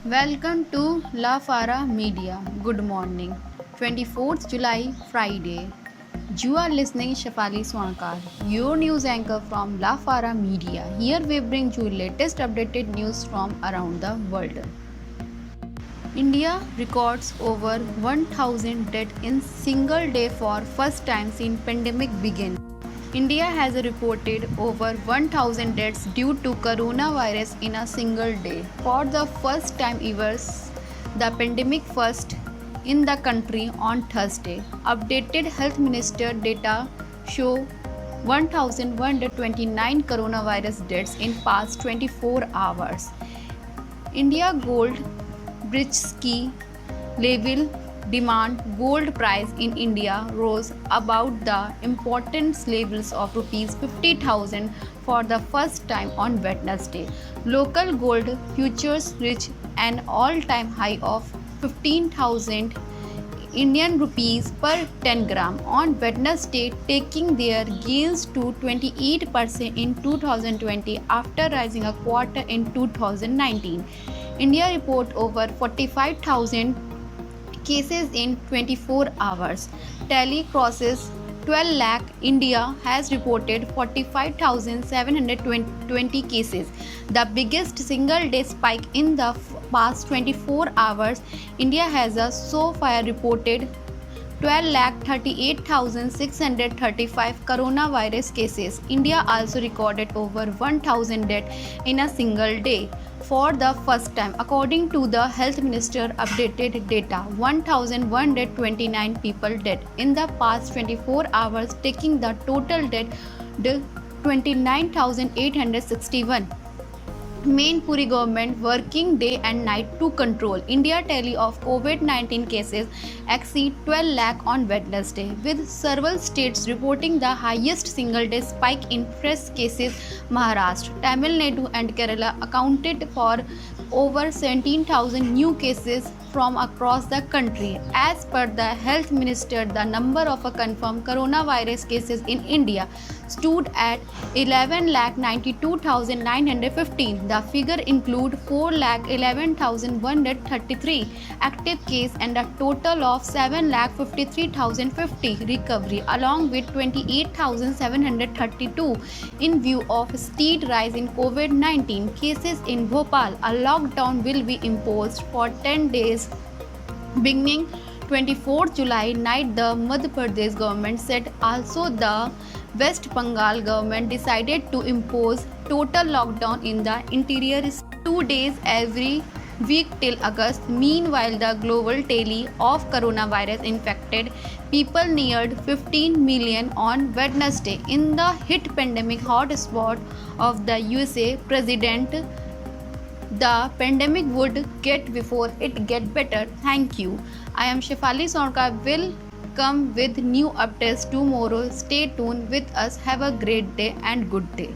Welcome to La Fara Media. Good morning. 24th July, Friday. You are listening Shafali Swankar, your news anchor from La Fara Media. Here we bring you latest updated news from around the world. India records over 1000 deaths in single day for first time since pandemic began. India has reported over 1000 deaths due to coronavirus in a single day. For the first time ever, the pandemic first in the country on Thursday. Updated health minister data show 1129 coronavirus deaths in past 24 hours. India gold Britsky level demand gold price in India rose above the important levels of rupees 50,000 for the first time on Wednesday. Local gold futures reached an all-time high of 15,000 Indian rupees per 10 gram on Wednesday, taking their gains to 28% in 2020 after rising a quarter in 2019. India report over 45,000 cases in 24 hours. Tally crosses 12 lakh. India has reported 45,720 cases, the biggest single day spike in the past 24 hours. India has so far reported 12,38,635 coronavirus cases. India also recorded over 1,000 deaths in a single day. For the first time, according to the health minister updated data, 1,129 people dead in the past 24 hours, taking the total death to 29,861. Mainpuri government working day and night to control. India tally of COVID-19 cases exceed 12 lakh on Wednesday, with several states reporting the highest single-day spike in fresh cases. Maharashtra, Tamil Nadu and Kerala accounted for over 17,000 new cases from across the country. As per the health minister, the number of confirmed coronavirus cases in India stood at 11,92,915. The figure includes 4,11,133 active cases and a total of 7,53,050 recovery, along with 28,732 in view of steep rise in COVID-19 cases in Bhopal. A lockdown will be imposed for 10 days beginning 24th July night, the Madhya Pradesh government said. Also, the West Bengal government decided to impose total lockdown in the interior 2 days every week till August. Meanwhile, the global tally of coronavirus infected people neared 15 million on Wednesday. In the hit pandemic hotspot of the USA, President the pandemic would get before it get better. Thank you. I am Shefali Sonka. Will come with new updates tomorrow. Stay tuned with us. Have a great day and good day.